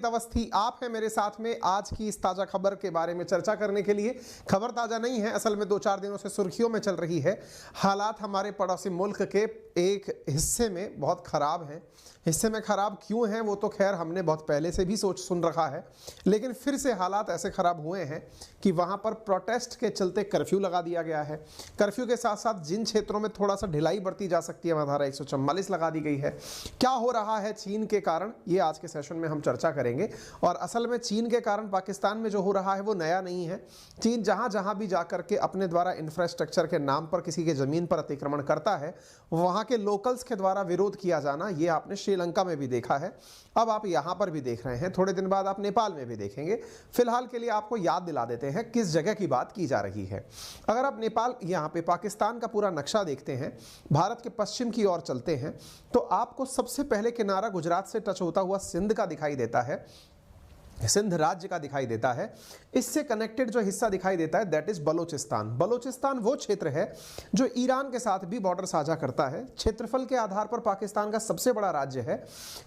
अवस्थी आप हैं मेरे साथ में आज की इस ताजा खबर के बारे में चर्चा करने के लिए। खबर ताजा नहीं है, असल में 2-4 दिनों से सुर्खियों में चल रही है। हालात हमारे पड़ोसी मुल्क के एक हिस्से में बहुत खराब हैं। हिस्से में खराब क्यों हैं वो तो खैर हमने बहुत पहले से भी सोच सुन रखा है, लेकिन फिर से हालात ऐसे खराब हुए हैं कि वहां पर प्रोटेस्ट के चलते कर्फ्यू लगा दिया गया है। कर्फ्यू के साथ साथ जिन क्षेत्रों में थोड़ा सा ढिलाई बरती जा सकती है वहां धारा 144 लगा दी गई है। क्या हो रहा है चीन के कारण, ये आज के सेशन में हम चर्चा करेंगे। और असल में चीन के कारण पाकिस्तान में जो हो रहा है वो नया नहीं है। चीन जहां जहां भी जाकर के अपने द्वारा इंफ्रास्ट्रक्चर के नाम पर किसी के जमीन पर अतिक्रमण करता है, वहां के लोकल्स के द्वारा विरोध किया जाना, ये आपने श्रीलंका में भी देखा है, अब आप यहां पर भी देख रहे हैं, थोड़े दिन बाद आप नेपाल में भी देखेंगे। फिलहाल के लिए आपको याद दिला देते हैं किस जगह की बात की जा रही है। अगर आप नेपाल यहां पे पाकिस्तान का पूरा नक्शा देखते हैं, भारत के पश्चिम की ओर चलते हैं, तो आपको सबसे पहले किनारा गुजरात से टच होता हुआ सिंध का दिखाई देता है, सिंध राज्य का दिखाई देता है। इससे कनेक्टेड जो हिस्सा दिखाई देता है दैट इज बलोचिस्तान। बलोचिस्तान वो क्षेत्र है जो ईरान के साथ भी बॉर्डर साझा करता है। क्षेत्रफल के आधार पर पाकिस्तान का सबसे बड़ा राज्य है।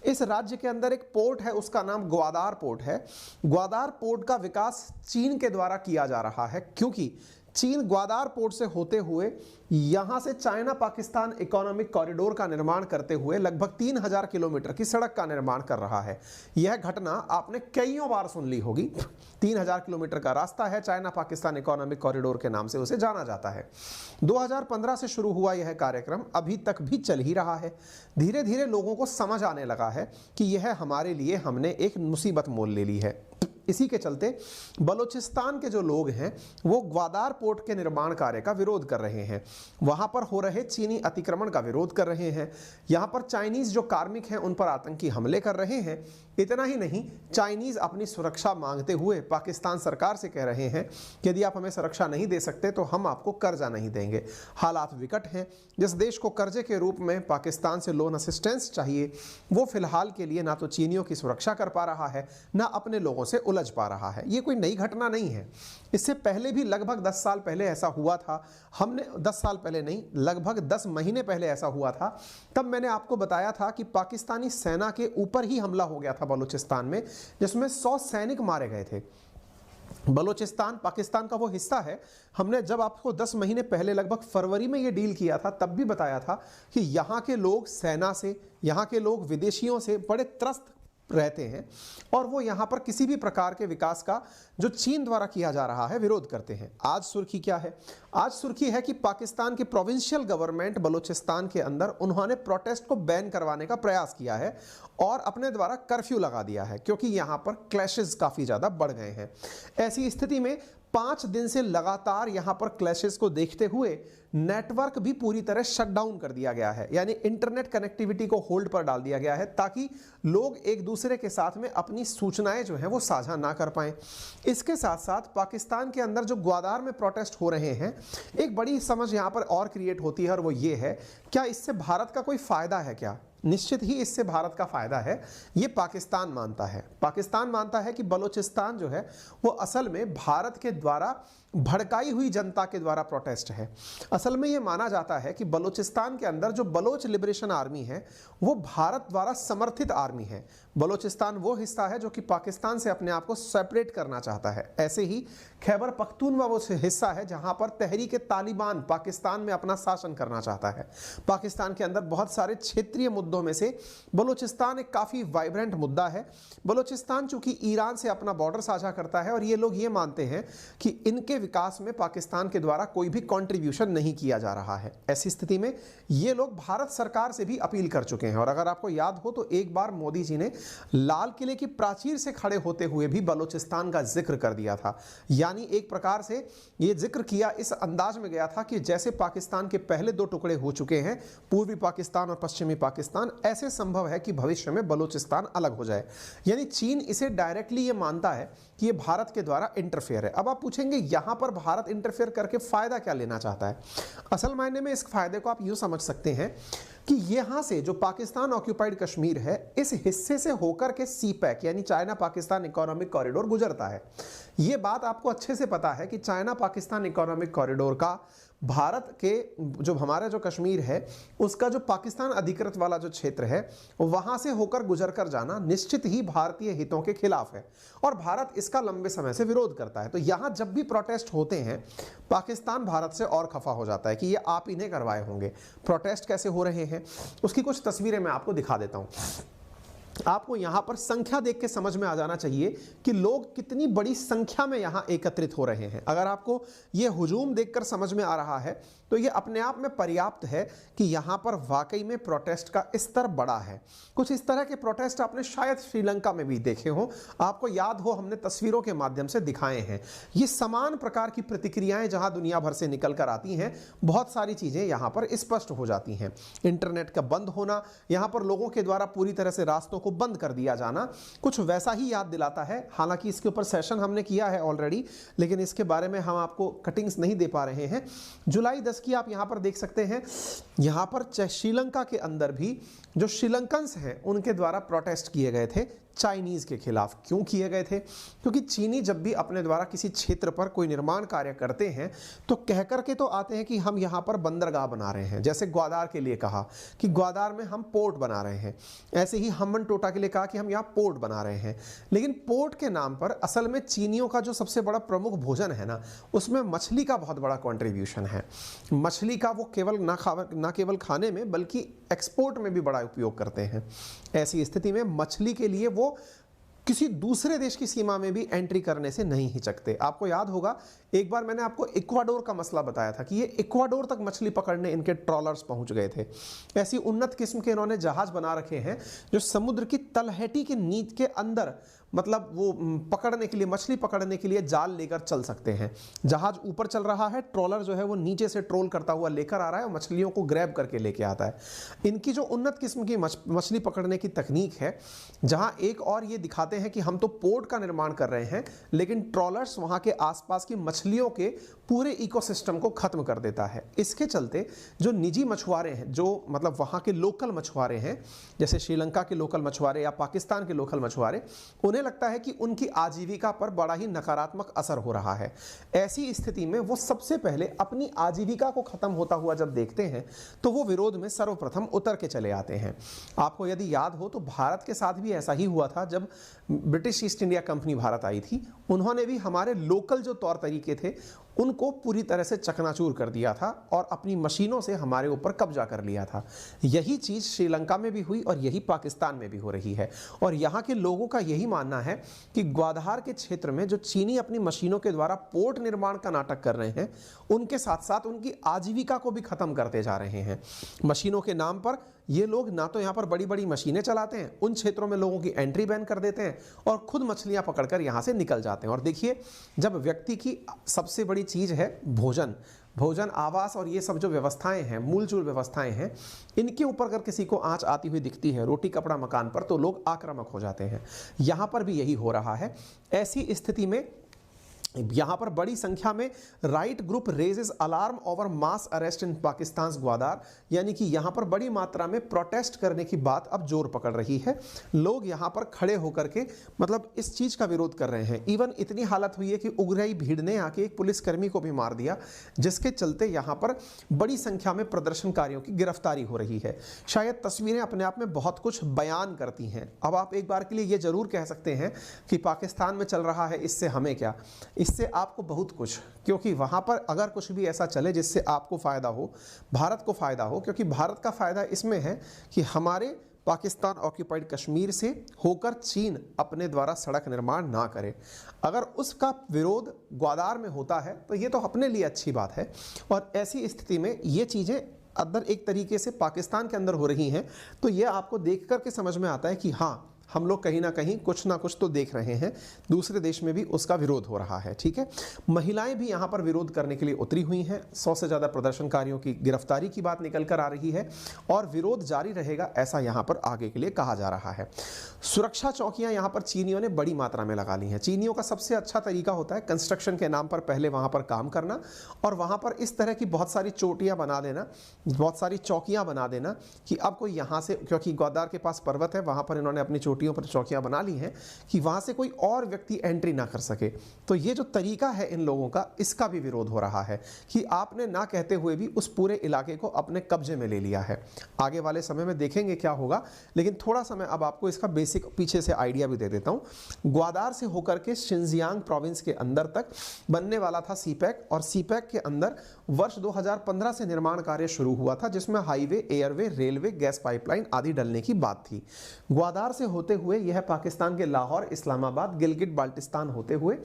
इस राज्य के अंदर एक पोर्ट है, उसका नाम ग्वादार पोर्ट है। ग्वादार पोर्ट का विकास चीन के द्वारा किया जा रहा है, क्योंकि चीन ग्वादार पोर्ट से होते हुए यहां से चाइना पाकिस्तान इकोनॉमिक कॉरिडोर का निर्माण करते हुए लगभग 3000 किलोमीटर की सड़क का निर्माण कर रहा है। यह घटना आपने कईयों बार सुन ली होगी। 3000 किलोमीटर का रास्ता है, चाइना पाकिस्तान इकोनॉमिक कॉरिडोर के नाम से उसे जाना जाता है। 2015 से शुरू हुआ यह कार्यक्रम अभी तक भी चल ही रहा है। धीरे धीरे लोगों को समझ आने लगा है कि यह हमारे लिए हमने एक मुसीबत मोल ले ली है। इसी के चलते बलूचिस्तान के जो लोग हैं वो ग्वादार पोर्ट के निर्माण कार्य का विरोध कर रहे हैं। वहां पर हो रहे चीनी अतिक्रमण का विरोध कर रहे हैं। यहां पर चाइनीज जो कार्मिक हैं उन पर आतंकी हमले कर रहे हैं। इतना ही नहीं, चाइनीज अपनी सुरक्षा मांगते हुए पाकिस्तान सरकार से कह रहे हैं कि यदि आप हमें सुरक्षा नहीं दे सकते तो हम आपको कर्जा नहीं देंगे। हालात विकट हैं। जिस देश को कर्जे के रूप में पाकिस्तान से लोन असिस्टेंस चाहिए, वो फिलहाल के लिए ना तो चीनियों की सुरक्षा कर पा रहा है, ना अपने लोगों से उलझ पा रहा है। ये कोई नई घटना नहीं है। इससे पहले भी लगभग 10 साल पहले ऐसा हुआ था। हमने 10 साल पहले नहीं, लगभग 10 महीने पहले ऐसा हुआ था। तब मैंने आपको बताया था कि पाकिस्तानी सेना के ऊपर ही हमला हो गया था बलूचिस्तान में, जिसमें 100 सैनिक मारे गए थे। बलूचिस्तान पाकिस्तान का वो हिस्सा है। हमने जब आपको 10 महीने पहले लगभग फरवरी में ये डील किया था, तब भी बताया था कि यहाँ के लोग सेना से, यहाँ के लोग विदेशियों से बड़े त्रस्त रहते हैं और वो यहां पर किसी भी प्रकार के विकास का जो चीन द्वारा किया जा रहा है विरोध करते हैं। आज सुर्खी क्या है? आज सुर्खी है कि पाकिस्तान की प्रोविंशियल गवर्नमेंट बलूचिस्तान के अंदर उन्होंने प्रोटेस्ट को बैन करवाने का प्रयास किया है और अपने द्वारा कर्फ्यू लगा दिया है, क्योंकि यहां पर क्लैशेस काफी ज्यादा बढ़ गए हैं। ऐसी स्थिति में 5 दिन से लगातार यहां पर क्लैशेस को देखते हुए नेटवर्क भी पूरी तरह शटडाउन कर दिया गया है, यानी इंटरनेट कनेक्टिविटी को होल्ड पर डाल दिया गया है, ताकि लोग एक दूसरे के साथ में अपनी सूचनाएं जो हैं वो साझा ना कर पाएं। इसके साथ साथ पाकिस्तान के अंदर जो ग्वादार में प्रोटेस्ट हो रहे हैं, एक बड़ी समझ यहां पर और क्रिएट होती है और वो ये है, क्या इससे भारत का कोई फायदा है? क्या? निश्चित ही इससे भारत का फायदा है, ये पाकिस्तान मानता है। पाकिस्तान मानता है कि बलूचिस्तान जो है वो असल में भारत के द्वारा भड़काई हुई जनता के द्वारा प्रोटेस्ट है। असल में ये माना जाता है कि बलूचिस्तान के अंदर जो बलोच लिबरेशन आर्मी है वो भारत द्वारा समर्थित आर्मी है। बलूचिस्तान वो हिस्सा है जो कि पाकिस्तान से अपने आप को सेपरेट करना चाहता है। ऐसे ही खैबर पख्तूनख्वा वो हिस्सा है जहां पर तहरीक तालिबान पाकिस्तान में अपना शासन करना चाहता है। पाकिस्तान के अंदर बहुत सारे क्षेत्रीय मुद्दों में से बलूचिस्तान एक काफी वाइब्रेंट मुद्दा है। बलूचिस्तान चूंकि ईरान से अपना बॉर्डर साझा करता है और ये लोग ये मानते हैं कि इनके विकास में पाकिस्तान के द्वारा कोई भी कंट्रीब्यूशन नहीं किया जा रहा है। ऐसी स्थिति में ये लोग भारत सरकार से भी अपील कर चुके हैं। और अगर आपको याद हो तो एक बार मोदी जी ने लाल किले की प्राचीर से खड़े होते हुए भी बलूचिस्तान का जिक्र कर दिया था। यानी एक प्रकार से ये जिक्र किया इस अंदाज में गया था कि जैसे पाकिस्तान के पहले 2 टुकड़े हो चुके हैं, पूर्वी पाकिस्तान और पश्चिमी पाकिस्तान, ऐसे संभव है कि भविष्य में बलूचिस्तान अलग हो जाए। यानी चीन इसे डायरेक्टली ये मानता है कि ये भारत के द्वारा इंटरफेयर है। अब आप पूछेंगे यहां पर भारत इंटरफेयर करके फायदा क्या लेना चाहता है? असल मायने में इस फायदे को आप यूं समझ सकते हैं कि यहां से जो पाकिस्तान ऑक्यूपाइड कश्मीर है, इस हिस्से से होकर के सीपैक यानी चाइना पाकिस्तान इकोनॉमिक कॉरिडोर गुजरता है। यह बात आपको अच्छे से पता है कि चाइना पाकिस्तान इकोनॉमिक कॉरिडोर का भारत के जो हमारा जो कश्मीर है उसका जो पाकिस्तान अधिकृत वाला जो क्षेत्र है वहां से होकर गुजर कर जाना निश्चित ही भारतीय हितों के खिलाफ है और भारत इसका लंबे समय से विरोध करता है। तो यहां जब भी प्रोटेस्ट होते हैं पाकिस्तान भारत से और खफा हो जाता है कि ये आप इन्हें करवाए होंगे। प्रोटेस्ट कैसे हो रहे हैं उसकी कुछ तस्वीरें मैं आपको दिखा देता हूं। आपको यहां पर संख्या देख के समझ में आ जाना चाहिए कि लोग कितनी बड़ी संख्या में यहां एकत्रित हो रहे हैं। अगर आपको यह हुजूम देखकर समझ में आ रहा है तो यह अपने आप में पर्याप्त है कि यहां पर वाकई में प्रोटेस्ट का स्तर बड़ा है। कुछ इस तरह के प्रोटेस्ट आपने शायद श्रीलंका में भी देखे हो, आपको याद हो हमने तस्वीरों के माध्यम से दिखाए हैं। ये समान प्रकार की प्रतिक्रियाएं जहां दुनिया भर से निकल कर आती हैं, बहुत सारी चीजें यहां पर स्पष्ट हो जाती हैं। इंटरनेट का बंद होना, यहां पर लोगों के द्वारा पूरी तरह से रास्तों को बंद कर दिया जाना कुछ वैसा ही याद दिलाता है। हालांकि इसके ऊपर सेशन हमने किया है ऑलरेडी, लेकिन इसके बारे में हम आपको कटिंग्स नहीं दे पा रहे हैं। जुलाई 10 की आप यहां पर देख सकते हैं, यहां पर श्रीलंका के अंदर भी जो श्रीलंकन्स हैं उनके द्वारा प्रोटेस्ट किए गए थे चाइनीज के खिलाफ। क्यों किए गए थे? क्योंकि चीनी जब भी अपने द्वारा किसी क्षेत्र पर कोई निर्माण कार्य करते हैं तो कह करके तो आते हैं कि हम यहाँ पर बंदरगाह बना रहे हैं। जैसे ग्वादार के लिए कहा कि ग्वादार में हम पोर्ट बना रहे हैं, ऐसे ही हम्बन टोटा के लिए कहा कि हम यहाँ पोर्ट बना रहे हैं। लेकिन पोर्ट के नाम पर असल में चीनियों का जो सबसे बड़ा प्रमुख भोजन है ना, उसमें मछली का बहुत बड़ा कॉन्ट्रीब्यूशन है। मछली का वो केवल ना केवल खाने में बल्कि एक्सपोर्ट में भी बड़ा उपयोग करते हैं। ऐसी स्थिति में मछली के लिए वो किसी दूसरे देश की सीमा में भी एंट्री करने से नहीं हिचकते। आपको याद होगा एक बार मैंने आपको इक्वाडोर का मसला बताया था कि ये इक्वाडोर तक मछली पकड़ने इनके ट्रॉलर्स पहुंच गए थे। ऐसी उन्नत किस्म के इन्होंने जहाज बना रखे हैं जो समुद्र की तलहटी के नीच के अंदर मतलब वो पकड़ने के लिए, मछली पकड़ने के लिए जाल लेकर चल सकते हैं। जहाज ऊपर चल रहा है, ट्रॉलर जो है वो नीचे से ट्रोल करता हुआ लेकर आ रहा है और मछलियों को ग्रैब करके लेके आता है। इनकी जो उन्नत किस्म की मछली पकड़ने की तकनीक है, जहां एक और ये दिखाते हैं कि हम तो पोर्ट का निर्माण कर रहे हैं लेकिन ट्रॉलर्स वहां के आसपास की मछलियों के पूरे इकोसिस्टम को खत्म कर देता है। इसके चलते जो निजी मछुआरे हैं, जो मतलब वहां के लोकल मछुआरे हैं, जैसे श्रीलंका के लोकल मछुआरे या पाकिस्तान के लोकल मछुआरे, उन्हें लगता है कि उनकी आजीविका पर बड़ा ही नकारात्मक असर हो रहा है। ऐसी स्थिति में वो सबसे पहले अपनी आजीविका को खत्म होता हुआ जब देखते हैं तो वो विरोध में सर्वप्रथम उतर के चले आते हैं। आपको यदि याद हो तो भारत के साथ भी ऐसा ही हुआ था। जब British East India Company Bharat आई थी, उन्होंने भी हमारे लोकल जो तौर तरीके थे उनको पूरी तरह से चकनाचूर कर दिया था और अपनी मशीनों से हमारे ऊपर कब्जा कर लिया था। यही चीज़ श्रीलंका में भी हुई और यही पाकिस्तान में भी हो रही है। और यहाँ के लोगों का यही मानना है कि ग्वादहार के क्षेत्र में जो चीनी अपनी मशीनों के द्वारा पोर्ट निर्माण का नाटक कर रहे हैं, उनके साथ साथ उनकी आजीविका को भी खत्म करते जा रहे हैं। मशीनों के नाम पर ये लोग ना तो यहाँ पर बड़ी बड़ी मशीनें चलाते हैं, उन क्षेत्रों में लोगों की एंट्री बैन कर देते हैं और खुद मछलियाँ पकड़कर यहाँ से निकल जाते हैं। और देखिए, जब व्यक्ति की सबसे बड़ी चीज़ है भोजन, आवास और ये सब जो व्यवस्थाएं हैं, मूलचूल व्यवस्थाएं हैं, इनके ऊपर अगर किसी को आंच आती हुई दिखती है, रोटी कपड़ा मकान पर, तो लोग आक्रामक हो जाते हैं। यहाँ पर भी यही हो रहा है। ऐसी स्थिति में यहाँ पर बड़ी संख्या में rights group raises alarm over mass arrest in Pakistan Gwadar, यानी कि यहाँ पर बड़ी मात्रा में प्रोटेस्ट करने की बात अब जोर पकड़ रही है। लोग यहाँ पर खड़े होकर के मतलब इस चीज़ का विरोध कर रहे हैं। इवन इतनी हालत हुई है कि उग्रई भीड़ ने आके एक पुलिसकर्मी को भी मार दिया, जिसके चलते यहाँ पर बड़ी संख्या में प्रदर्शनकारियों की गिरफ्तारी हो रही है। शायद तस्वीरें अपने आप में बहुत कुछ बयान करती हैं। अब आप एक बार के लिए ये जरूर कह सकते हैं कि पाकिस्तान में चल रहा है, इससे हमें क्या, इससे आपको बहुत कुछ, क्योंकि वहां पर अगर कुछ भी ऐसा चले जिससे आपको फायदा हो, भारत को फायदा हो, क्योंकि भारत का फायदा इसमें है कि हमारे पाकिस्तान ऑक्यूपाइड कश्मीर से होकर चीन अपने द्वारा सड़क निर्माण ना करे। अगर उसका विरोध ग्वादार में होता है तो ये तो अपने लिए अच्छी बात है। और ऐसी स्थिति में ये चीज़ें अंदर एक तरीके से पाकिस्तान के अंदर हो रही हैं, तो ये आपको देख कर के समझ में आता है कि हाँ, हम लोग कहीं ना कहीं कुछ ना कुछ तो देख रहे हैं, दूसरे देश में भी उसका विरोध हो रहा है। ठीक है, महिलाएं भी यहाँ पर विरोध करने के लिए उतरी हुई हैं। 100 से ज़्यादा प्रदर्शनकारियों की गिरफ्तारी की बात निकल कर आ रही है और विरोध जारी रहेगा, ऐसा यहाँ पर आगे के लिए कहा जा रहा है। सुरक्षा चौकियाँ यहाँ पर चीनियों ने बड़ी मात्रा में लगा ली हैं। चीनियों का सबसे अच्छा तरीका होता है कंस्ट्रक्शन के नाम पर पहले वहाँ पर काम करना और वहाँ पर इस तरह की बहुत सारी चोटियाँ बना देना, बहुत सारी चौकियाँ बना देना कि अब कोई यहाँ से, क्योंकि ग्वादार के पास पर्वत है, वहाँ पर इन्होंने अपनी चोटी चोटियों पर चौकियां बना ली हैं कि वहां से कोई और व्यक्ति एंट्री ना कर सके। तो ये जो तरीका है इन लोगों का, इसका भी विरोध हो रहा है कि आपने ना कहते हुए भी उस पूरे इलाके को अपने कब्जे में ले लिया है। आगे वाले समय में देखेंगे क्या होगा, लेकिन थोड़ा सा मैं अब आपको इसका बेसिक पीछे से आइडिया भी दे देता हूं। ग्वादार से होकर के शिनजियांग प्रोविंस के अंदर तक बनने वाला था सीपैक, और सीपैक के अंदर वर्ष 2015 से निर्माण कार्य शुरू हुआ था, जिसमें highway, airway, railway, gas pipeline आदि डलने की बात थी। ग्वादार से होते हुए यह पाकिस्तान के लाहौर, इस्लामाबाद, गिलगिट बाल्टिस्तान होते हुए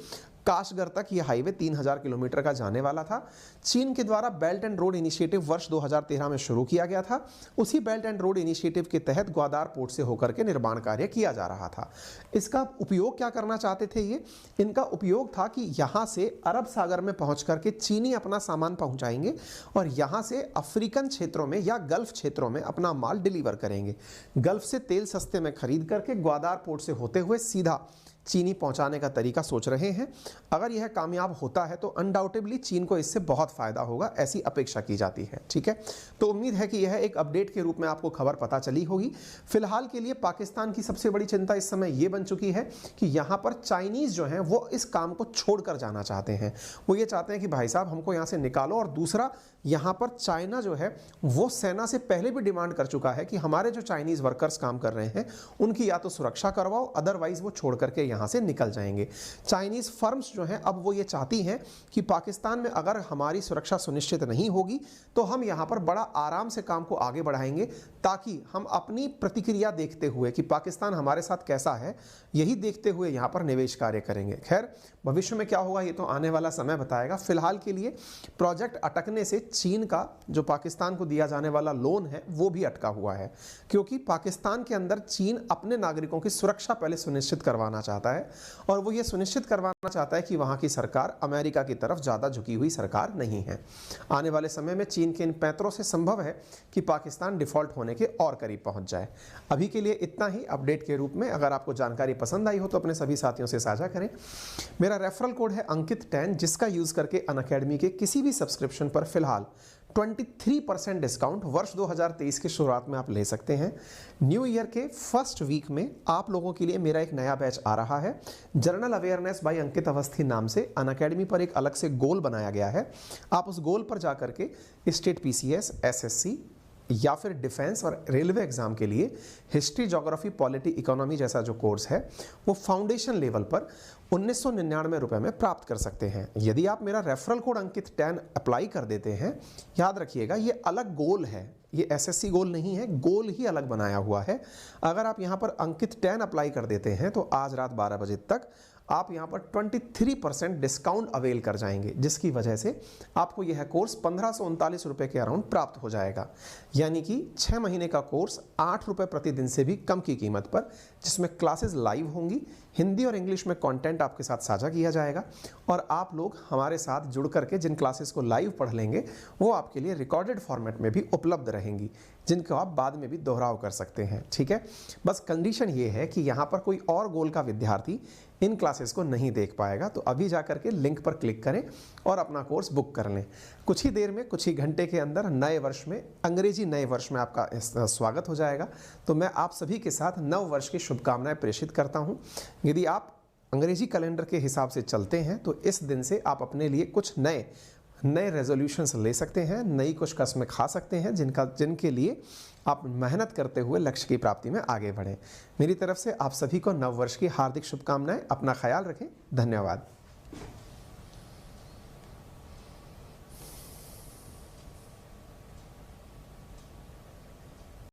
काशगर तक यह हाईवे 3000 किलोमीटर का जाने वाला था। चीन के द्वारा बेल्ट एंड रोड इनिशिएटिव वर्ष 2013 में शुरू किया गया था। उसी बेल्ट एंड रोड इनिशिएटिव के तहत ग्वादार पोर्ट से होकर के निर्माण कार्य किया जा रहा था। इसका उपयोग क्या करना चाहते थे ये? इनका उपयोग था कि यहाँ से अरब सागर में पहुँच करके चीनी अपना सामान पहुँचाएंगे और यहाँ से अफ्रीकन क्षेत्रों में या गल्फ क्षेत्रों में अपना माल डिलीवर करेंगे। गल्फ से तेल सस्ते में खरीद करके ग्वादार पोर्ट से होते हुए सीधा चीनी पहुंचाने का तरीका सोच रहे हैं। अगर यह कामयाब होता है तो अनडाउटेबली चीन को इससे बहुत फायदा होगा, ऐसी अपेक्षा की जाती है। ठीक है, तो उम्मीद है कि यह एक अपडेट के रूप में आपको खबर पता चली होगी। फिलहाल के लिए पाकिस्तान की सबसे बड़ी चिंता इस समय यह बन चुकी है कि यहाँ पर चाइनीज जो हैं वो इस काम को छोड़कर जाना चाहते हैं। वो ये चाहते हैं कि भाई साहब हमको यहाँ से निकालो, और दूसरा यहाँ पर चाइना जो है वो सेना से पहले भी डिमांड कर चुका है कि हमारे जो चाइनीज वर्कर्स काम कर रहे हैं उनकी या तो सुरक्षा करवाओ, अदरवाइज वो छोड़ करके यहाँ से निकल जाएंगे। चाइनीज फर्म्स जो हैं अब वो ये चाहती हैं कि पाकिस्तान में अगर हमारी सुरक्षा सुनिश्चित नहीं होगी तो हम यहाँ पर बड़ा आराम से काम को आगे बढ़ाएंगे, ताकि हम अपनी प्रतिक्रिया देखते हुए कि पाकिस्तान हमारे साथ कैसा है, यही देखते हुए यहाँ पर निवेश कार्य करेंगे। खैर, भविष्य में क्या होगा ये तो आने वाला समय बताएगा। फिलहाल के लिए प्रोजेक्ट अटकने से चीन का जो पाकिस्तान को दिया जाने वाला लोन है वो भी अटका हुआ है, क्योंकि पाकिस्तान के अंदर चीन अपने नागरिकों की सुरक्षा पहले सुनिश्चित करवाना चाहता है, और वो ये सुनिश्चित करवाना चाहता है कि वहाँ की सरकार अमेरिका की तरफ ज़्यादा झुकी हुई सरकार नहीं है। आने वाले समय में चीन के इन पैंतरों से संभव है कि पाकिस्तान डिफॉल्ट होने के और करीब पहुँच जाए। अभी के लिए इतना ही अपडेट के रूप में। अगर आपको जानकारी पसंद आई हो तो अपने सभी साथियों से साझा करें। मेरा रेफरल कोड है अंकित10, जिसका यूज़ करके अनअकैडमी के किसी भी सब्सक्रिप्शन पर फिलहाल 23% डिस्काउंट वर्ष 2023 की शुरुआत में आप ले सकते हैं। न्यू ईयर के फर्स्ट वीक में आप लोगों के लिए मेरा एक नया बैच आ रहा है, जर्नल अवेयरनेस बाय अंकित अवस्थी नाम से। अनअकैडमी पर एक अलग से गोल बनाया गया है। आप उस गोल पर जाकर के स्टेट PCS, SSC या फिर डिफेंस और रेलवे एग्जाम के लिए हिस्ट्री, ज्योग्राफी, पॉलिटी, इकोनॉमी जैसा जो कोर्स है वो फाउंडेशन लेवल पर 1999 रुपये में प्राप्त कर सकते हैं। यदि आप मेरा रेफरल कोड अंकित10 अप्लाई कर देते हैं, याद रखिएगा ये अलग गोल है, ये SSC गोल नहीं है, गोल ही अलग बनाया हुआ है। अगर आप यहाँ पर अंकित10 अप्लाई कर देते हैं तो आज रात 12 बजे तक आप यहाँ पर 23% डिस्काउंट अवेल कर जाएंगे, जिसकी वजह से आपको यह कोर्स 1539 रुपये के अराउंड प्राप्त हो जाएगा। यानी कि 6 महीने का कोर्स 8 रुपये प्रतिदिन से भी कम की कीमत पर, जिसमें क्लासेस लाइव होंगी, हिंदी और इंग्लिश में कंटेंट आपके साथ साझा किया जाएगा, और आप लोग हमारे साथ जुड़ करके जिन क्लासेस को लाइव पढ़ लेंगे वो आपके लिए रिकॉर्डेड फॉर्मेट में भी उपलब्ध रहेंगी, जिनको आप बाद में भी दोहराव कर सकते हैं। ठीक है, बस कंडीशन ये है कि यहाँ पर कोई और गोल का विद्यार्थी इन क्लासेस को नहीं देख पाएगा। तो अभी जा करके लिंक पर क्लिक करें और अपना कोर्स बुक कर लें। कुछ ही देर में, कुछ ही घंटे के अंदर नए वर्ष में, अंग्रेजी नए वर्ष में आपका स्वागत हो जाएगा। तो मैं आप सभी के साथ नव वर्ष की शुभकामनाएं प्रेषित करता हूं। यदि आप अंग्रेजी कैलेंडर के हिसाब से चलते हैं तो इस दिन से आप अपने लिए कुछ नए रेजोल्यूशंस ले सकते हैं, नई कुछ कस्में खा सकते हैं, जिनके लिए आप मेहनत करते हुए लक्ष्य की प्राप्ति में आगे बढ़ें। मेरी तरफ से आप सभी को नव वर्ष की हार्दिक शुभकामनाएं। अपना ख्याल रखें। धन्यवाद।